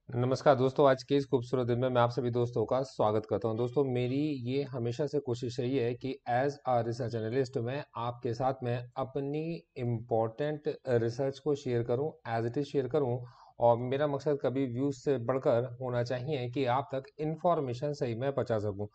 नमस्कार दोस्तों, आज के इस खूबसूरत दिन में मैं आप सभी दोस्तों का स्वागत करता हूं। दोस्तों, मेरी ये हमेशा से कोशिश रही है कि एज अ रिसर्च एनालिस्ट मैं आपके साथ में अपनी इम्पोर्टेंट रिसर्च को शेयर करूं, एज इट इज़ शेयर करूं। और मेरा मकसद कभी व्यूज से बढ़कर होना चाहिए कि आप तक इंफॉर्मेशन सही में पहुंचा सकूं।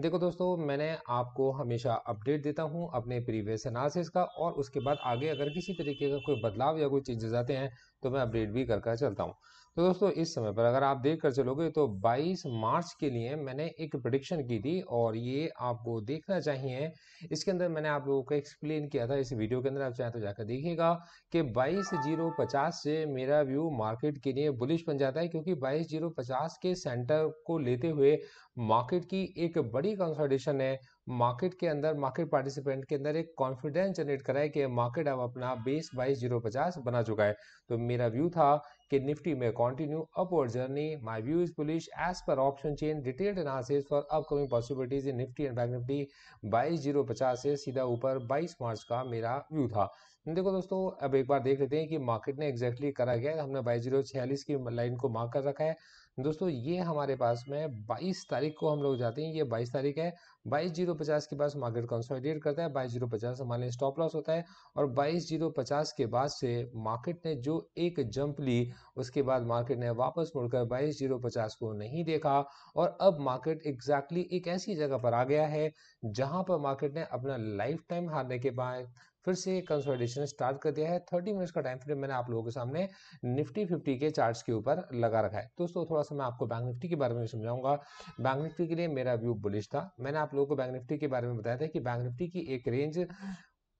देखो दोस्तों, मैंने आपको हमेशा अपडेट देता हूं अपने प्रीवियस एनालिसिस का, और उसके बाद आगे अगर किसी तरीके का कोई बदलाव या कोई चेंजेस आते हैं तो मैं अपडेट भी करके चलता हूं। तो दोस्तों, इस समय पर अगर आप देख कर चलोगे तो 22 मार्च के लिए मैंने एक प्रिडिक्शन की थी, और ये आपको देखना चाहिए। इसके अंदर मैंने आप लोगों को एक्सप्लेन किया था इस वीडियो के अंदर, आप चाहे तो जाकर देखिएगा कि 22,050 से मेरा व्यू मार्केट के लिए बुलिश बन जाता है, क्योंकि 22,050 के सेंटर को लेते हुए मार्केट की एक बड़ी कंसोलिडेशन है। मार्केट के अंदर, मार्केट पार्टिसिपेंट के अंदर एक कॉन्फिडेंस जनरेट करा है कि मार्केट अब अपना बेस 22,050 बना चुका है। तो मेरा व्यू था कि निफ्टी में continue upward journey. My view is bullish as per option chain detailed analysis for upcoming possibilities in Nifty and bank Nifty. 22,050 से सीधा ऊपर 22 मार्च का मेरा व्यू था। देखो दोस्तों, अब एक बार देख लेते हैं कि मार्केट ने एग्जैक्टली करा गया है। हमने 22,046 की लाइन को मार्क कर रखा है। दोस्तों, ये हमारे पास में 22 तारीख को हम लोग जाते हैं, ये 22 तारीख है। 22,050 के पास मार्केट कंसोलिडेट करता है, 22,050 हमारे लिए स्टॉप लॉस होता है। और 22,050 के बाद से मार्केट ने जो एक जंप ली, उसके बाद मार्केट ने वापस मुड़कर 22,050 को नहीं देखा। और अब मार्केट एग्जैक्टली एक ऐसी जगह पर आ गया है जहां पर मार्केट ने अपना लाइफ टाइम हारने के बाद फिर से कंसोलिडेशन स्टार्ट कर दिया है। 30 मिनट्स का टाइम फ्रेम मैंने आप लोगों के सामने निफ्टी 50 के चार्ट्स के ऊपर लगा रखा है। दोस्तों, थोड़ा सा मैं आपको बैंक निफ्टी के बारे में समझाऊंगा। बैंक निफ्टी के लिए मेरा व्यू बुलिश था। मैंने आप लोगों को बैंक निफ्टी के बारे में बताया था कि बैंक निफ्टी की एक रेंज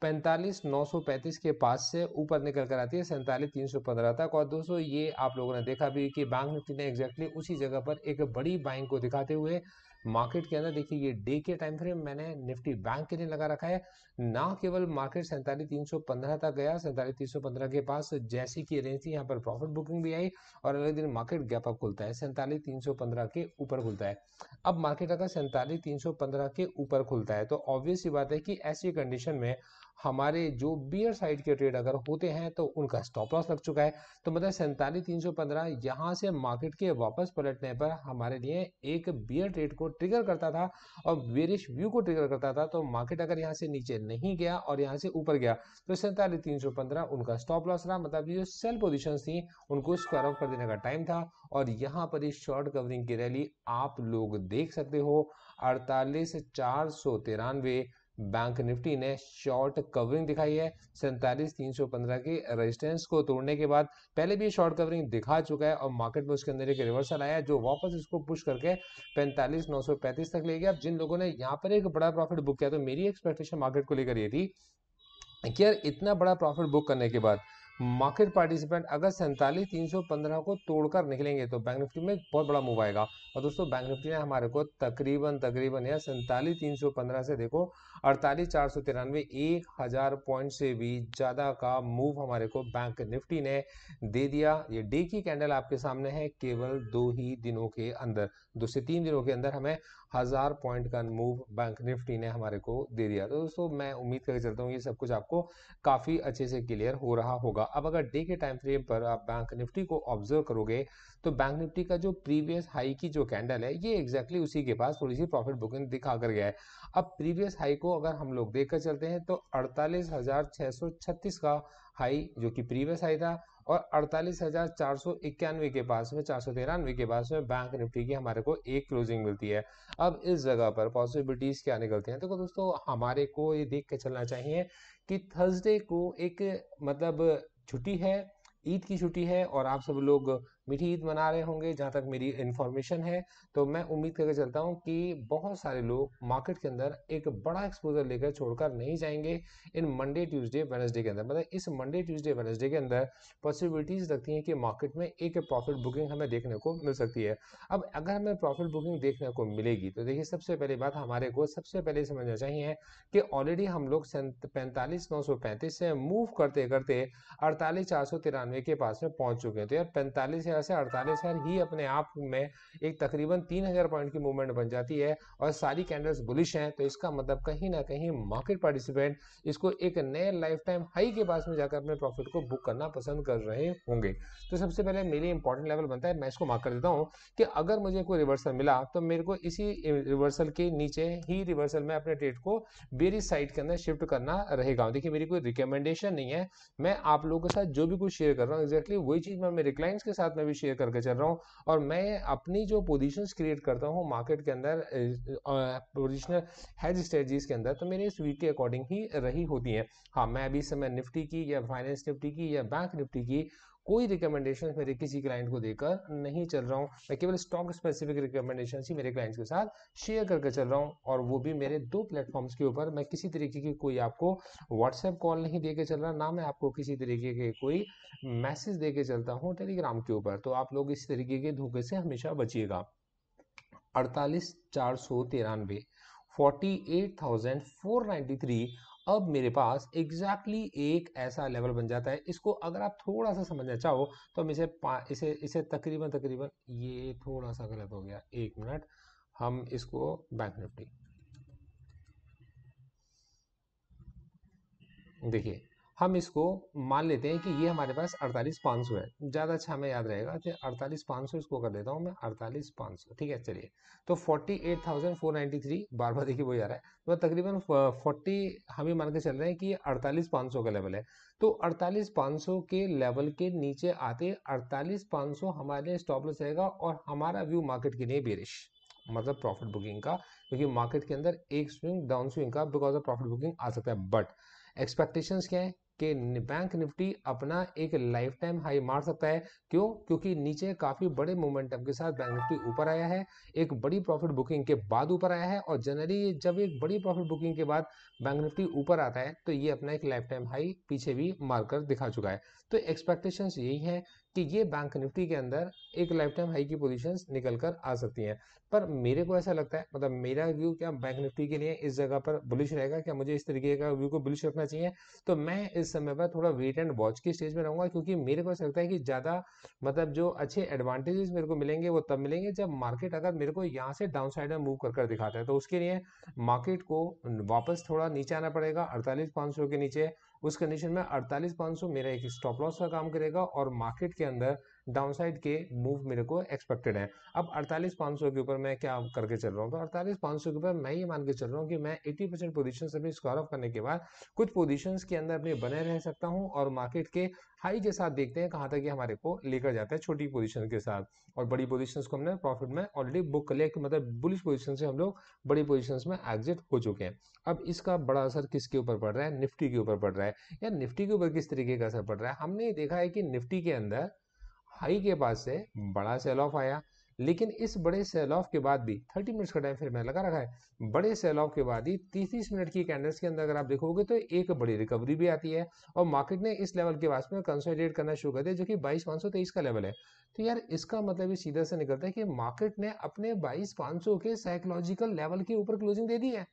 45,935 के पास से ऊपर निकल कर आती है 47,315 तक। और दोस्तों, ये आप लोगों ने देखा भी कि बैंक निफ्टी ने एग्जैक्टली उसी जगह पर एक बड़ी बाइंग को दिखाते हुए मार्केट के अंदर, देखिए ये डे के टाइम फ्रेम मैंने निफ्टी बैंक के लिए लगा रखा है। ना केवल मार्केट 47,315 तक गया, 47,315 के पास जैसी की रेंज थी, यहाँ पर प्रॉफिट बुकिंग भी आई। और अगले दिन मार्केट गैप अप खुलता है, 47,315 के ऊपर खुलता है। अब मार्केट अगर 47,315 के ऊपर खुलता है तो ऑब्वियस सी बात है कि ऐसी कंडीशन में हमारे जो बियर साइड के ट्रेड अगर होते हैं तो उनका स्टॉप लॉस लग चुका है। तो मतलब 47,315 यहाँ से मार्केट के वापस पलटने पर हमारे लिए एक बियर ट्रेड को ट्रिगर करता था और बेरिश व्यू को ट्रिगर करता था। तो मार्केट अगर यहाँ से नीचे नहीं गया और यहाँ से ऊपर गया तो 47,315 उनका स्टॉप लॉस रहा। मतलब ये जो सेल पोजिशन थी उनको स्क्वायर ऑफ कर देने का टाइम था। और यहाँ पर इस शॉर्ट कवरिंग की रैली आप लोग देख सकते हो। 48,493 बैंक निफ्टी ने शॉर्ट कवरिंग दिखाई है 47,315 के रेजिस्टेंस को तोड़ने के बाद। पहले भी शॉर्ट कवरिंग दिखा चुका है और मार्केट में उसके अंदर एक रिवर्सल आया जो वापस इसको पुश करके 45,935 तक ले गया। अब जिन लोगों ने यहाँ पर एक बड़ा प्रॉफिट बुक किया, तो मेरी एक्सपेक्टेशन मार्केट को लेकर ये थी कि यार इतना बड़ा प्रॉफिट बुक करने के बाद मार्केट पार्टिसिपेंट अगर 47,315 को तोड़कर निकलेंगे तो बैंक निफ्टी में बहुत बड़ा मूव आएगा। और दोस्तों, बैंक निफ्टी ने हमारे को तकरीबन तकरीबन यार 47,315 से देखो 48,493, 1,000 पॉइंट से भी ज्यादा का मूव हमारे को बैंक निफ्टी ने दे दिया। ये डे की कैंडल आपके सामने है, केवल 2 ही दिनों के अंदर, 2 से 3 दिनों के अंदर हमें 1,000 पॉइंट का मूव बैंक निफ्टी ने हमारे को दे दिया। तो दोस्तों, मैं उम्मीद करके चलता हूँ ये सब कुछ आपको काफी अच्छे से क्लियर हो रहा होगा। अब अगर डे के टाइम फ्रेम पर आप बैंक निफ्टी को ऑब्जर्व करोगे तो बैंक निफ्टी का जो प्रीवियस हाई की जो कैंडल है ये एग्जैक्टली उसी के पास थोड़ी सी प्रॉफिट बुकिंग दिखा कर गया है। अब प्रीवियस हाई को अगर हम लोग देखकर चलते हैं तो 48,636 का हाई जो कि प्रीवियस हाई था, और 48,491 के पास में, 493 के पास में बैंक निफ्टी की हमारे को एक क्लोजिंग मिलती है। अब इस जगह पर पॉसिबिलिटीज क्या निकलती हैं, तो दोस्तों हमारे को ये देख के चलना चाहिए कि थर्सडे को एक मतलब छुट्टी है, ईद की छुट्टी है, और आप सब लोग मीठी ईद मना रहे होंगे जहां तक मेरी इंफॉर्मेशन है। तो मैं उम्मीद करके चलता हूं कि बहुत सारे लोग मार्केट के अंदर एक बड़ा एक्सपोजर लेकर छोड़कर नहीं जाएंगे इन मंडे ट्यूसडे वेडनेसडे के अंदर। मतलब इस मंडे ट्यूसडे वेडनेसडे के अंदर पॉसिबिलिटीज लगती हैं कि मार्केट में एक प्रॉफिट बुकिंग हमें देखने को मिल सकती है। अब अगर हमें प्रॉफिट बुकिंग देखने को मिलेगी तो देखिए, सबसे पहली बात हमारे को सबसे पहले समझना चाहिए कि ऑलरेडी हम लोग 45,935 से मूव करते करते 48,493 के पास में पहुंच चुके हैं। तो यार 45,000 से 48,000 ही अपने आप में एक तकरीबन 3,000 पॉइंट की मूवमेंट बन जाती है और सारी कैंडल्स बुलिश हैं, तो इसका मतलब कहीं ना कहीं मार्केट पार्टिसिपेंट इसको एक नए लाइफ टाइम हाई के पास में जाकर अपने प्रॉफिट को बुक करना पसंद कर रहे होंगे। तो सबसे पहले मेरे इंपॉर्टेंट लेवल बनता है, मैं इसको मार्क कर देता हूँ कि अगर मुझे कोई रिवर्सल मिला तो मेरे को इसी रिवर्सल के नीचे ही रिवर्सल में अपने ट्रेड को बेरिश साइड के अंदर शिफ्ट करना रहेगा। देखिए मेरी कोई रिकमेंडेशन नहीं है, मैं आप लोगों के साथ जो भी कुछ शेयर कर रहा हूँ एग्जैक्टली वही चीज मैं मेरे क्लाइंट्स के साथ में भी शेयर करके चल रहा हूँ। और मैं अपनी जो पोजीशंस क्रिएट करता हूँ मार्केट के अंदर पोजिशनल हेज स्ट्रेटजीज के अंदर, तो मेरे इस वीक के अकॉर्डिंग ही रही होती है। हाँ, मैं अभी इस समय निफ्टी की या फाइनेंस निफ्टी की या बैंक निफ्टी की कोई रिकमेंडेशन मेरे किसी क्लाइंट को देकर नहीं चल रहा हूँ, मैं केवल स्टॉक स्पेसिफिक रिकमेंडेशन ही मेरे क्लाइंट्स के साथ शेयर करके चल रहा हूँ, और वो भी मेरे 2 प्लेटफॉर्म्स के ऊपर। मैं किसी तरीके की कोई आपको व्हाट्सएप कॉल नहीं दे के चल रहा, ना मैं आपको किसी तरीके के कोई मैसेज दे के चलता हूँ टेलीग्राम के ऊपर, तो आप लोग इस तरीके के धोखे से हमेशा बचिएगा। 48,493, 48,493 अब मेरे पास एग्जैक्टली एक ऐसा लेवल बन जाता है। इसको अगर आप थोड़ा सा समझना चाहो तो हम इसे इसे तकरीबन तकरीबन, ये थोड़ा सा गलत हो गया, एक मिनट, हम इसको बैंक निफ्टी देखिए, हम इसको मान लेते हैं कि ये हमारे पास 48,500 है, ज़्यादा अच्छा हमें याद रहेगा, तो 48,500 इसको कर देता हूँ मैं 48,500, ठीक है। चलिए, तो 48,493 बार बार देखिए वही आ रहा है, तो तकरीबन 40 हम ही मान के चल रहे हैं कि ये 48,500 का लेवल है। तो 48,500 के लेवल के नीचे आते 48,500 हमारे लिए स्टॉप लॉस रहेगा और हमारा व्यू मार्केट के लिए बेरिश, मतलब प्रॉफिट बुकिंग का, क्योंकि मार्केट के अंदर एक स्विंग डाउन स्विंग का बिकॉज ऑफ प्रॉफिट बुकिंग आ सकता है। बट एक्सपेक्टेशंस क्या है कि बैंक निफ्टी अपना एक लाइफ टाइम हाई मार सकता है। क्यों? क्योंकि नीचे काफी बड़े मोमेंटम के साथ बैंक निफ्टी ऊपर आया है, एक बड़ी प्रॉफिट बुकिंग के बाद ऊपर आया है, और जनरली जब एक बड़ी प्रॉफिट बुकिंग के बाद बैंक निफ्टी ऊपर आता है तो ये अपना एक लाइफ टाइम हाई पीछे भी मारकर दिखा चुका है। तो एक्सपेक्टेशंस यही है कि ये बैंक निफ्टी के अंदर एक लाइफ टाइम हाई की पोजीशंस निकल कर आ सकती हैं। पर मेरे को ऐसा लगता है, मतलब मेरा व्यू क्या बैंक निफ्टी के लिए इस जगह पर बुलिश रहेगा, क्या मुझे इस तरीके का व्यू को बुलिश रखना चाहिए? तो मैं इस समय पर थोड़ा वेट एंड वॉच की स्टेज में रहूंगा, क्योंकि मेरे को ऐसा लगता है कि ज्यादा मतलब जो अच्छे एडवांटेजेस मेरे को मिलेंगे वो तब मिलेंगे जब मार्केट अगर मेरे को यहाँ से डाउन साइड में मूव कर दिखाता है। तो उसके लिए मार्केट को वापस थोड़ा नीचे आना पड़ेगा 48,500 के नीचे। उस कंडीशन में 48,500 मेरा एक स्टॉप लॉस का काम करेगा और मार्केट के अंदर डाउनसाइड के मूव मेरे को एक्सपेक्टेड है। अब 48,500 के ऊपर मैं क्या करके चल रहा हूँ, तो 48,500 के ऊपर मैं ये मान के चल रहा हूँ कि मैं 80% पोजीशन अपनी स्क्वायर ऑफ करने के बाद कुछ पोजीशंस के अंदर अपने बने रह सकता हूँ, और मार्केट के हाई के साथ देखते हैं कहाँ तक ये हमारे को लेकर जाता है छोटी पोजीशन के साथ। और बड़ी पोजीशंस को हमने प्रॉफिट में ऑलरेडी बुक कर लिया, कि मतलब बुलिश पोजीशन से हम लोग बड़ी पोजीशंस में एग्जिट हो चुके हैं। अब इसका बड़ा असर किसके ऊपर पड़ रहा है? निफ्टी के ऊपर पड़ रहा है। या निफ्टी के ऊपर किस तरीके का असर पड़ रहा है? हमने देखा है कि निफ्टी के अंदर हाई के पास से बड़ा सेल ऑफ आया, लेकिन इस बड़े सेल ऑफ के बाद भी 30 मिनट्स का टाइम फ्रेम में लगा रखा है, बड़े सेल ऑफ के बाद ही 30 मिनट की कैंडल्स के अंदर अगर आप देखोगे तो एक बड़ी रिकवरी भी आती है, और मार्केट ने इस लेवल के पास में कंसोलिडेट करना शुरू कर दिया, जो कि 22,523 का लेवल है। तो यार इसका मतलब ये सीधा से निकलता है कि मार्केट ने अपने 22,500 के साइकोलॉजिकल लेवल के ऊपर क्लोजिंग दे दी है।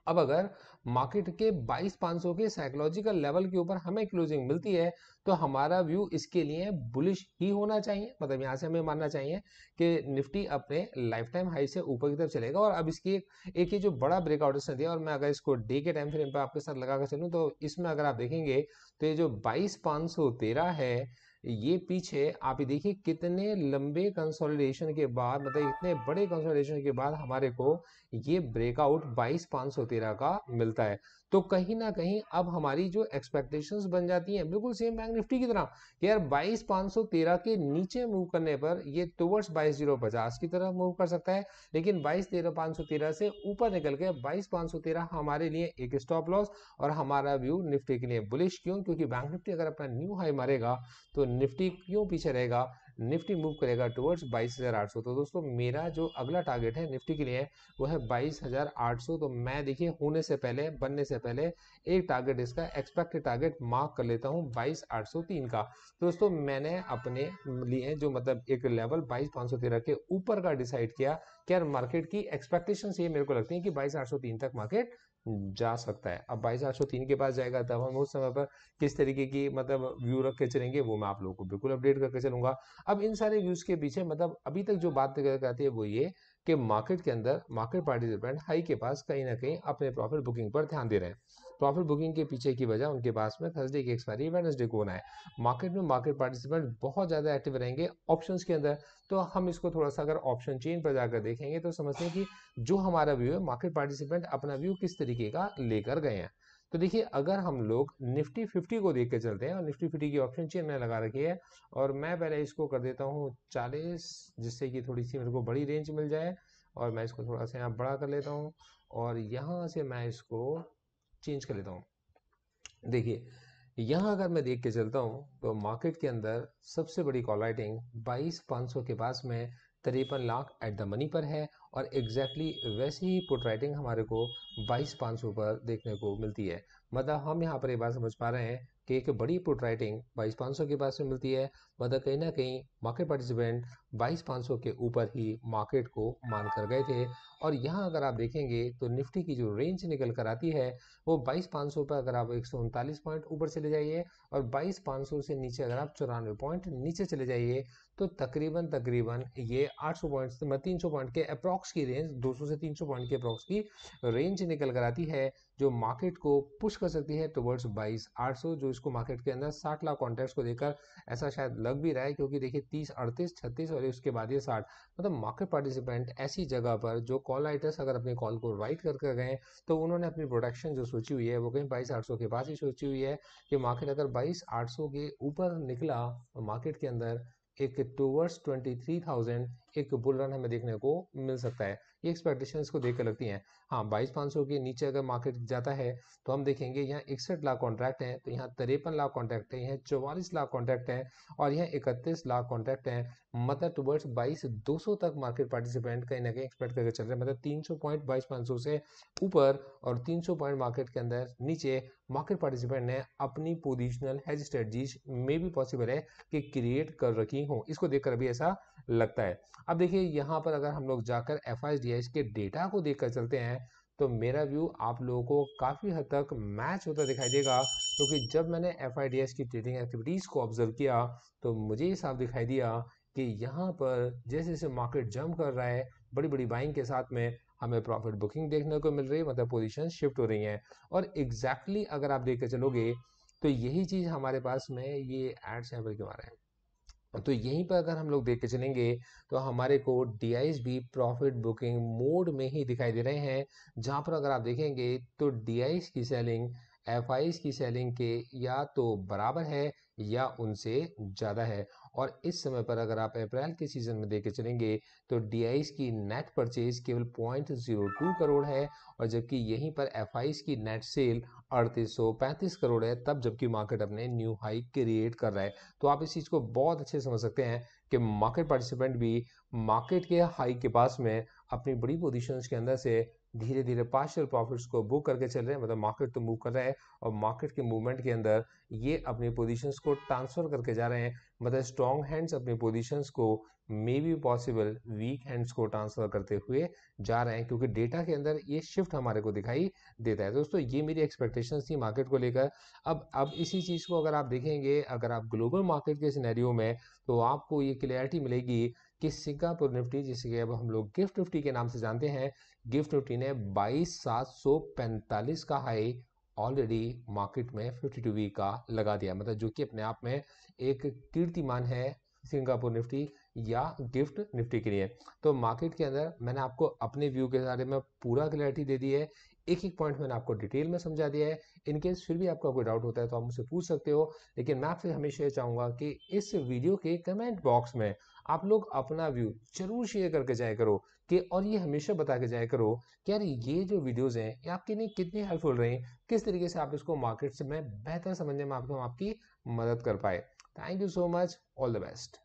अब अगर मार्केट के 22,500 के साइकोलॉजिकल लेवल के ऊपर हमें क्लोजिंग मिलती है तो हमारा व्यू इसके लिए बुलिश ही होना चाहिए, मतलब यहां से हमें मानना चाहिए कि निफ्टी अपने लाइफ टाइम हाई से ऊपर की तरफ चलेगा। और अब इसकी एक ये जो बड़ा ब्रेकआउट इसने दिया, और मैं अगर इसको डे के टाइम फ्रेम पे आपके साथ लगा कर चलूं तो इसमें अगर आप देखेंगे तो ये जो 22,513 है, ये पीछे आप ये देखिए कितने लंबे कंसोलिडेशन के बाद, मतलब इतने बड़े कंसोलिडेशन के बाद हमारे को ये ब्रेकआउट 22,513 का मिलता है। तो कहीं ना कहीं अब हमारी जो एक्सपेक्टेशंस बन जाती हैं बिल्कुल सेम बैंक निफ्टी की तरह कि यार 22,513 के नीचे मूव करने पर ये टुवर्ड्स 22,050 की तरफ मूव कर सकता है, लेकिन 22,513 से ऊपर निकल के 22,513 हमारे लिए एक स्टॉप लॉस, और हमारा व्यू निफ्टी के लिए बुलिश। क्यों? क्योंकि बैंक निफ्टी अगर अपना न्यू हाई मारेगा तो निफ्टी क्यों पीछे रहेगा? निफ्टी मूव करेगा टुवर्ड्स 22,800। तो दोस्तों मेरा जो अगला टारगेट है निफ्टी के लिए वो है 22,800। तो मैं देखिए होने से पहले, बनने से पहले एक टारगेट इसका एक्सपेक्टेड टारगेट मार्क कर लेता हूं 22,803 का। दोस्तों मैंने अपने लिए जो मतलब एक लेवल 22,513 के ऊपर का डिसाइड किया कि यार मार्केट की एक्सपेक्टेशन ये मेरे को लगती है कि 22,803 तक मार्केट जा सकता है। अब 22,803 के पास जाएगा तब हम उस समय पर किस तरीके की मतलब व्यू रख के चलेंगे वो मैं आप लोगों को बिल्कुल अपडेट करके चलूंगा। अब इन सारे व्यूज के पीछे मतलब अभी तक जो बात करती है वो ये कि मार्केट के अंदर मार्केट पार्टिसिपेंट हाई के पास कहीं ना कहीं अपने प्रॉफिट बुकिंग पर ध्यान दे रहे हैं। प्रॉफिट बुकिंग के पीछे की वजह उनके पास में थर्सडे की एक्सपायरी वेडनेसडे को होना है। मार्केट में मार्केट पार्टिसिपेंट बहुत ज़्यादा एक्टिव रहेंगे ऑप्शंस के अंदर। तो हम इसको थोड़ा सा अगर ऑप्शन चेन पर जाकर देखेंगे तो समझते हैं कि जो हमारा व्यू है मार्केट पार्टिसिपेंट अपना व्यू किस तरीके का लेकर गए हैं। तो देखिए अगर हम लोग निफ्टी 50 को देख के चलते हैं और निफ्टी 50 की ऑप्शन चेन मैंने लगा रखी है और मैं पहले इसको कर देता हूँ 40, जिससे कि थोड़ी सी मेरे को बड़ी रेंज मिल जाए और मैं इसको थोड़ा सा यहाँ बड़ा कर लेता हूँ और यहाँ से मैं इसको चेंज कर लेता हूँ। देखिए यहाँ अगर मैं देख के चलता हूँ तो मार्केट के अंदर सबसे बड़ी कॉल राइटिंग 22,500 के पास में 53 लाख एट द मनी पर है और एग्जैक्टली वैसी ही पुट राइटिंग हमारे को 22,500 पर देखने को मिलती है। मतलब हम यहाँ पर ये बात समझ पा रहे हैं कि एक बड़ी पुट राइटिंग 22,500 के पास में मिलती है। मतलब कहीं ना कहीं मार्केट पार्टिसिपेंट 22,500 के ऊपर ही मार्केट को मान कर गए थे। और यहाँ अगर आप देखेंगे तो निफ्टी की जो रेंज निकल कर आती है वो 22,500 पर अगर आप 139 पॉइंट ऊपर चले जाइए और 22,500 से नीचे अगर आप 94 पॉइंट नीचे चले जाइए तो तकरीबन तकरीबन ये 800 पॉइंट से 300 पॉइंट के अप्रॉक्स की रेंज 200 से 300 पॉइंट के अप्रॉक्स की रेंज निकल कर आती है जो मार्केट को पुश कर सकती है टुवर्ड्स 22,800। जो इसको मार्केट के अंदर 60 लाख कॉन्ट्रैक्ट्स को देखकर ऐसा शायद लग भी रहा है क्योंकि देखिए 30, 38, 36 और उसके बाद ये 60। मतलब मार्केट पार्टिसिपेंट ऐसी जगह पर जो कॉल राइटर्स अगर अपने कॉल को राइट करके गए तो उन्होंने अपनी प्रोडक्शन जो सोची हुई है वो कहीं 22,800 के पास ही सोची हुई है कि मार्केट अगर 22,800 के ऊपर निकला तो मार्केट के अंदर एक टूवर्ड्स 23,000 एक बुल रन हमें देखने को मिल सकता है। ये एक्सपेक्टेशंस को देखकर लगती हैं। हाँ 22,500 के नीचे अगर मार्केट जाता है तो हम देखेंगे यहाँ 61 लाख कॉन्ट्रैक्ट हैं, तो यहाँ 53 लाख कॉन्ट्रैक्ट है, यहाँ 44 लाख कॉन्ट्रैक्ट है और यहाँ 31 लाख कॉन्ट्रैक्ट है। मतलब टुवर्ड्स 22,200 तक मार्केट पार्टिसिपेंट कहीं ना कहीं एक्सपेक्ट करके चल रहे हैं। मतलब 300 पॉइंट 22,500 से ऊपर और 300 पॉइंट मार्केट के अंदर नीचे मार्केट पार्टिसिपेंट ने अपनी पोजिशनल हेज स्ट्रेटजीज में भी पॉसिबल है कि क्रिएट कर रखी हो। इसको देखकर अभी ऐसा लगता है। अब देखिए यहाँ पर अगर हम लोग जाकर FIDIs के डेटा को देखकर चलते हैं तो मेरा व्यू आप लोगों को काफ़ी हद तक मैच होता दिखाई देगा क्योंकि जब मैंने FIDIs की ट्रेडिंग एक्टिविटीज़ को ऑब्जर्व किया तो मुझे ये साफ दिखाई दिया कि यहाँ पर जैसे जैसे मार्केट जंप कर रहा है बड़ी बड़ी बाइंग के साथ में हमें प्रॉफिट बुकिंग देखने को मिल रही है। मतलब पोजीशन शिफ्ट हो रही हैं और एग्जैक्टली अगर आप देख के चलोगे तो यही चीज़ हमारे पास में ये एड्स यहाँ पर क्यों आ रहे हैं तो यहीं पर अगर हम लोग देख के चलेंगे तो हमारे को DIs भी प्रॉफिट बुकिंग मोड में ही दिखाई दे रहे हैं। जहां पर अगर आप देखेंगे तो DIs की सेलिंग FIs की सेलिंग के या तो बराबर है या उनसे ज़्यादा है। और इस समय पर अगर आप अप्रैल के सीजन में देख के चलेंगे तो DIs की नेट परचेज केवल 0.02 करोड़ है और जबकि यहीं पर FIs की नेट सेल 3835 करोड़ है, तब जबकि मार्केट अपने न्यू हाई क्रिएट कर रहा है। तो आप इस चीज़ को बहुत अच्छे से समझ सकते हैं कि मार्केट पार्टिसिपेंट भी मार्केट के हाई के पास में अपनी बड़ी पोजीशंस के अंदर से धीरे धीरे पार्शियल प्रॉफिट्स को बुक करके चल रहे हैं। मतलब मार्केट तो मूव कर रहा है और मार्केट के मूवमेंट के अंदर ये अपनी पोजीशंस को ट्रांसफर करके जा रहे हैं। मतलब स्ट्रॉन्ग हैंड्स अपनी पोजीशंस को may be possible weak hands को ट्रांसफर करते हुए जा रहे हैं क्योंकि डेटा के अंदर ये शिफ्ट हमारे को दिखाई देता है। दोस्तों ये मेरी एक्सपेक्टेशंस थी मार्केट को लेकर। अब इसी चीज़ को अगर आप देखेंगे अगर आप ग्लोबल मार्केट के सिनेरियो में तो आपको ये क्लियरिटी मिलेगी कि सिंगापुर निफ्टी जिसे कि अब हम लोग गिफ्ट निफ्टी के नाम से जानते हैं, गिफ्ट निफ्टी ने 22,745 का हाई ऑलरेडी मार्केट में 52 वीक का लगा दिया। मतलब जो कि अपने आप में एक कीर्तिमान है सिंगापुर निफ्टी या गिफ्ट निफ्टी के लिए। तो मार्केट के अंदर मैंने आपको अपने व्यू के बारे में पूरा क्लैरिटी दे दी है, एक एक पॉइंट मैंने आपको डिटेल में समझा दिया है। इनकेस फिर भी आपका कोई डाउट होता है तो आप मुझसे पूछ सकते हो, लेकिन मैं आपसे हमेशा ये चाहूंगा कि इस वीडियो के कमेंट बॉक्स में आप लोग अपना व्यू जरूर शेयर करके जाया करो कि और ये हमेशा बता के जाया करो कि यार ये जो वीडियोस हैं ये आपके लिए कितनी हेल्पफुल रही, किस तरीके से आप इसको मार्केट से में बेहतर समझने में आपको आपकी मदद कर पाए। Thank you so much, all the best.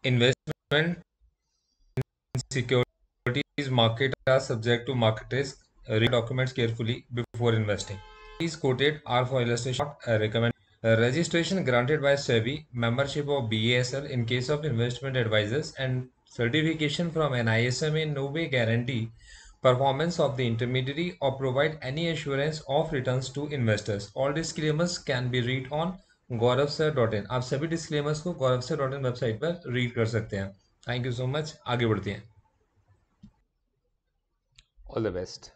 Investment securities market are subject to market risk. Read documents carefully before investing. These quoted are for illustration, not a recommend. Registration granted by SEBI, membership of BASL in case of investment advisors, and certification from NISM in no way guarantee performance of the intermediary or provide any assurance of returns to investors. All disclaimers can be read on gauravsir.in. आप सभी disclaimers को gauravsir.in website पर read कर सकते हैं. Thank you so much. आगे बढ़ते हैं. All the best.